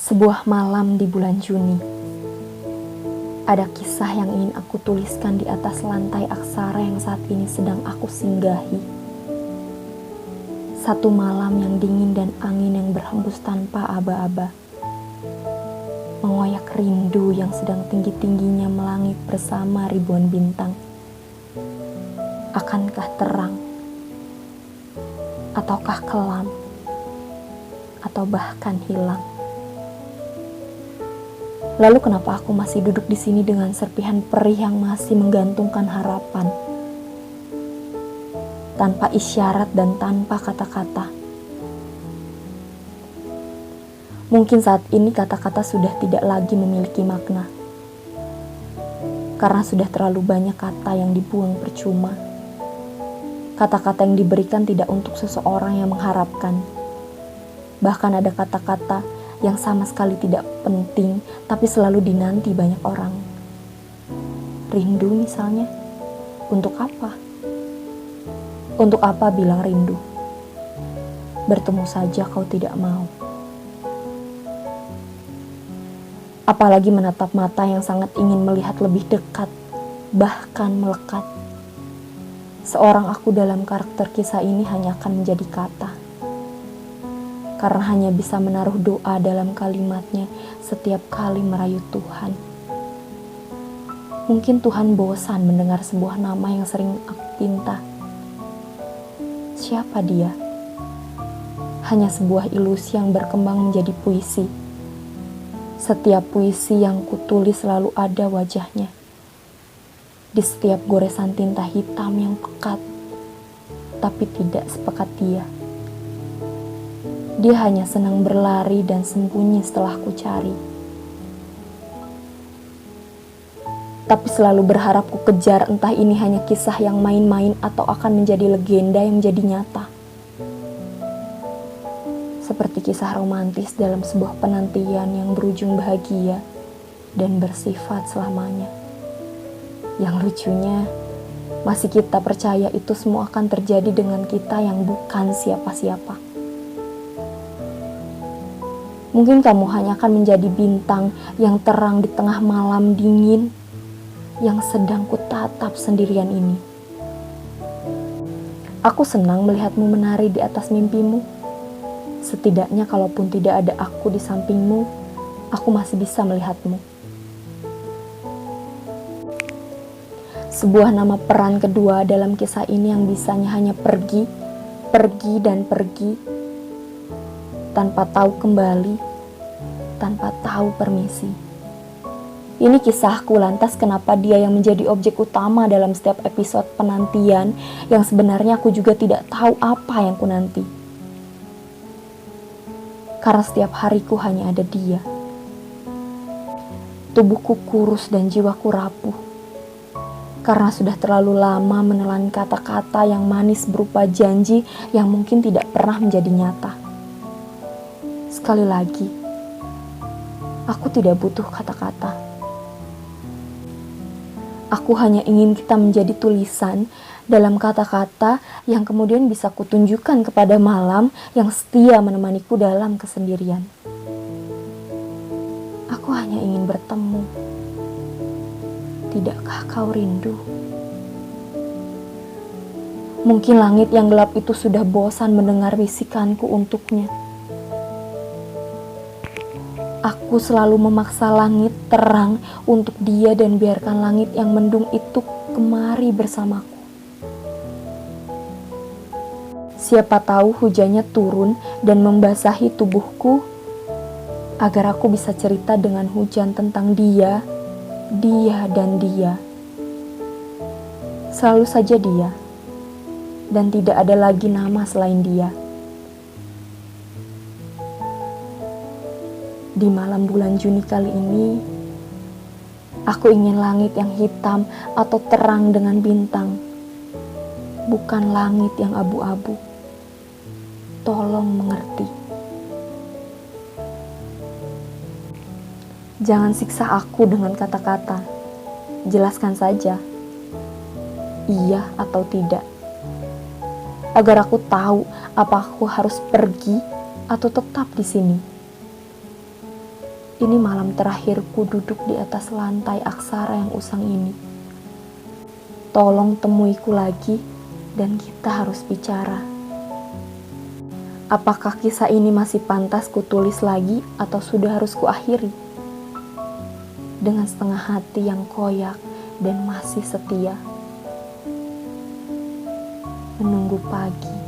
Sebuah malam di bulan Juni. Ada kisah yang ingin aku tuliskan di atas lantai aksara yang saat ini sedang aku singgahi. Satu malam yang dingin dan angin yang berhembus tanpa aba-aba. Mengoyak rindu yang sedang tinggi-tingginya melangit bersama ribuan bintang. Akankah terang? Ataukah kelam? Atau bahkan hilang? Lalu kenapa aku masih duduk di sini dengan serpihan perih yang masih menggantungkan harapan? Tanpa isyarat dan tanpa kata-kata. Mungkin saat ini kata-kata sudah tidak lagi memiliki makna. Karena sudah terlalu banyak kata yang dibuang percuma. Kata-kata yang diberikan tidak untuk seseorang yang mengharapkan. Bahkan ada kata-kata yang sama sekali tidak penting, tapi selalu dinanti banyak orang. Rindu misalnya, untuk apa? Untuk apa bilang rindu? Bertemu saja kau tidak mau. Apalagi menatap mata yang sangat ingin melihat lebih dekat, bahkan melekat. Seorang aku dalam karakter kisah ini hanya akan menjadi kata. Karena hanya bisa menaruh doa dalam kalimatnya setiap kali merayu Tuhan. Mungkin Tuhan bosan mendengar sebuah nama yang sering aku pinta. Siapa dia? Hanya sebuah ilusi yang berkembang menjadi puisi. Setiap puisi yang kutulis selalu ada wajahnya. Di setiap goresan tinta hitam yang pekat, tapi tidak sepekat dia. Dia hanya senang berlari dan sembunyi setelah ku cari. Tapi selalu berharap ku kejar, entah ini hanya kisah yang main-main atau akan menjadi legenda yang menjadi nyata. Seperti kisah romantis dalam sebuah penantian yang berujung bahagia dan bersifat selamanya. Yang lucunya, masih kita percaya itu semua akan terjadi dengan kita yang bukan siapa-siapa. Mungkin kamu hanya akan menjadi bintang yang terang di tengah malam dingin yang sedang kutatap sendirian ini. Aku senang melihatmu menari di atas mimpimu. Setidaknya kalaupun tidak ada aku di sampingmu, aku masih bisa melihatmu. Sebuah nama peran kedua dalam kisah ini yang bisanya hanya pergi, pergi dan pergi. Tanpa tahu kembali, tanpa tahu permisi. Ini kisahku, lantas kenapa dia yang menjadi objek utama dalam setiap episode penantian yang sebenarnya aku juga tidak tahu apa yang ku nanti. Karena setiap hariku hanya ada dia. Tubuhku kurus dan jiwaku rapuh. Karena sudah terlalu lama menelan kata-kata yang manis berupa janji yang mungkin tidak pernah menjadi nyata. Sekali lagi, aku tidak butuh kata-kata. Aku hanya ingin kita menjadi tulisan dalam kata-kata yang kemudian bisa kutunjukkan kepada malam yang setia menemaniku dalam kesendirian. Aku hanya ingin bertemu. Tidakkah kau rindu? Mungkin langit yang gelap itu sudah bosan mendengar bisikanku untuknya. Aku selalu memaksa langit terang untuk dia dan biarkan langit yang mendung itu kemari bersamaku. Siapa tahu hujannya turun dan membasahi tubuhku agar aku bisa cerita dengan hujan tentang dia dan dia. Selalu saja dia, dan tidak ada lagi nama selain dia. Di malam bulan Juni kali ini, aku ingin langit yang hitam atau terang dengan bintang, bukan langit yang abu-abu. Tolong mengerti. Jangan siksa aku dengan kata-kata. Jelaskan saja, iya atau tidak, agar aku tahu apa aku harus pergi atau tetap di sini. Ini malam terakhirku duduk di atas lantai aksara yang usang ini. Tolong temuiku lagi dan kita harus bicara. Apakah kisah ini masih pantas kutulis lagi atau sudah harus kuakhiri? Dengan setengah hati yang koyak dan masih setia. Menunggu pagi.